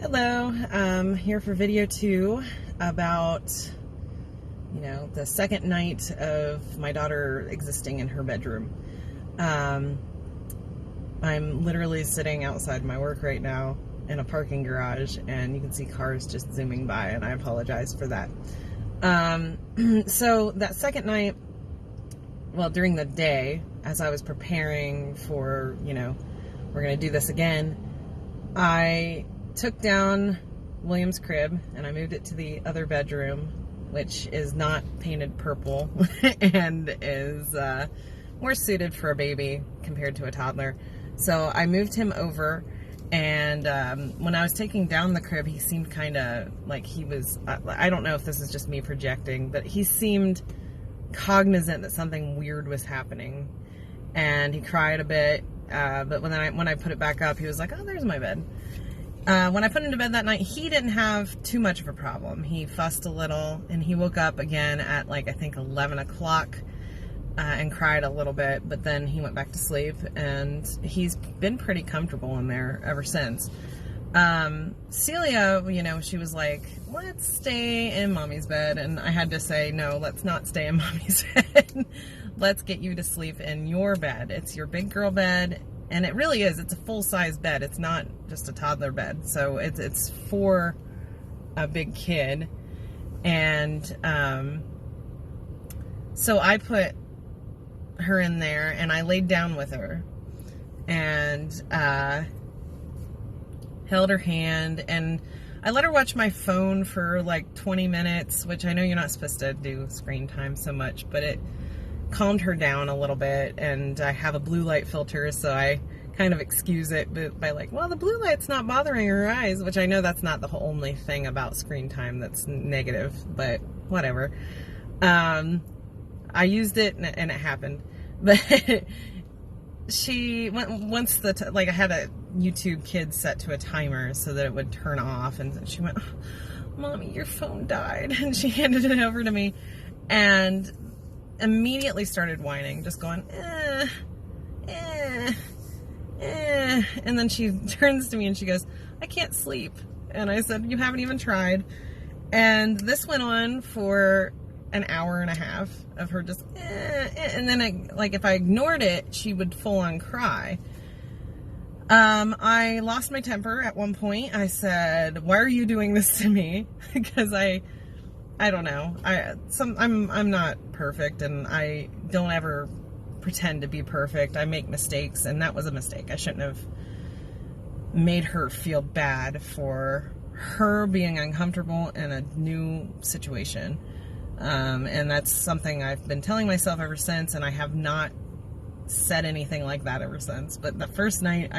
Hello, here for video 2 about, the second night of my daughter existing in her bedroom. I'm literally sitting outside my work right now in a parking garage, and you can see cars just zooming by, and I apologize for that. So that second night, well, during the day, as I was preparing for, we're going to do this again, I took down William's crib and I moved it to the other bedroom, which is not painted purple and is more suited for a baby compared to a toddler. So I moved him over, and when I was taking down the crib, he seemed kind of like he was, I don't know if this is just me projecting, but he seemed cognizant that something weird was happening, and he cried a bit, but when I put it back up, he was like, oh, there's my bed. When I put him to bed that night, he didn't have too much of a problem. He fussed a little, and he woke up again at I think 11 o'clock and cried a little bit, but then he went back to sleep, and he's been pretty comfortable in there ever since. Celia, she was like, let's stay in mommy's bed, and I had to say, no, let's not stay in mommy's bed. Let's get you to sleep in your bed. It's your big girl bed. And it really is. It's a full-size bed. It's not just a toddler bed. So it's for a big kid. And so I put her in there, and I laid down with her. And held her hand. And I let her watch my phone for 20 minutes, which I know you're not supposed to do screen time so much, but it calmed her down a little bit. And I have a blue light filter, so I kind of excuse it by well, the blue light's not bothering her eyes, which I know that's not the only thing about screen time that's negative, but whatever. I used it and it happened, but she went once I had a YouTube Kids set to a timer so that it would turn off, and she went, oh, Mommy, your phone died, and she handed it over to me and immediately started whining, just going, and then she turns to me and she goes, I can't sleep. And I said, you haven't even tried. And this went on for an hour and a half of her just, and then if I ignored it, she would full on cry. I lost my temper at one point. I said, why are you doing this to me? Because I don't know. I'm not perfect, and I don't ever pretend to be perfect. I make mistakes, and that was a mistake. I shouldn't have made her feel bad for her being uncomfortable in a new situation. And that's something I've been telling myself ever since, and I have not said anything like that ever since. But the first night,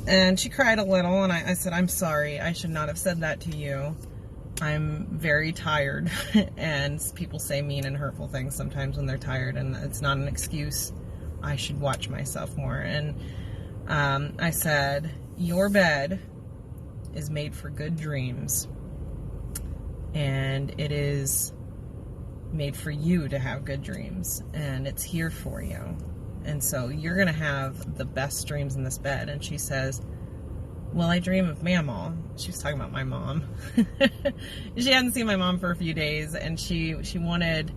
and she cried a little, and I said, I'm sorry. I should not have said that to you. I'm very tired, and people say mean and hurtful things sometimes when they're tired, and it's not an excuse. I should watch myself more. And I said, your bed is made for good dreams, and it is made for you to have good dreams, and it's here for you, and so you're gonna have the best dreams in this bed. And she says, well, I dream of Mamaw. She was talking about my mom. She hadn't seen my mom for a few days, and she wanted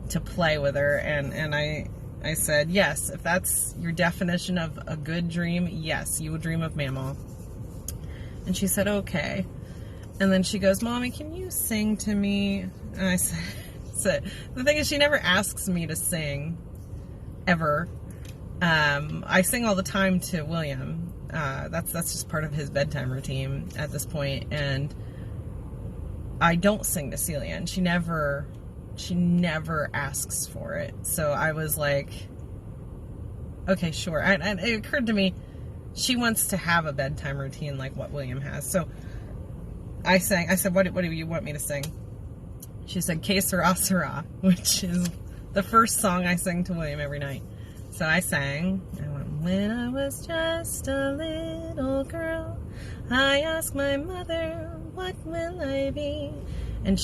to play with her, and I said, yes, if that's your definition of a good dream, yes, you would dream of Mamaw. And she said, okay. And then she goes, Mommy, can you sing to me? And I said, the thing is, she never asks me to sing, ever. I sing all the time to William. That's just part of his bedtime routine at this point, and I don't sing to Celia, and she never asks for it. So I was like, okay, sure. And it occurred to me, she wants to have a bedtime routine like what William has. So I sang. I said, what do you want me to sing? She said, Que Sera Sera, which is the first song I sing to William every night. So I sang, I went, when I was just a little girl, I asked my mother, what will I be? And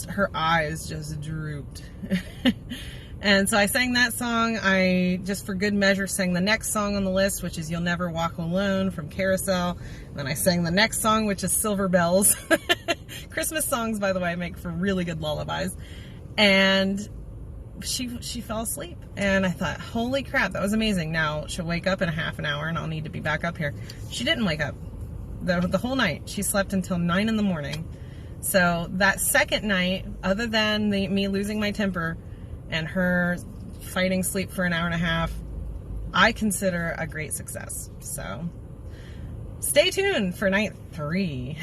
her eyes just drooped. And so I sang that song. I, just for good measure, sang the next song on the list, which is You'll Never Walk Alone from Carousel. Then I sang the next song, which is Silver Bells. Christmas songs, by the way, make for really good lullabies. And she fell asleep. And I thought, holy crap, that was amazing. Now she'll wake up in a half an hour and I'll need to be back up here. She didn't wake up the whole night. She slept until 9 in the morning. So that second night, other than me losing my temper and her fighting sleep for an hour and a half, I consider a great success. So stay tuned for night 3.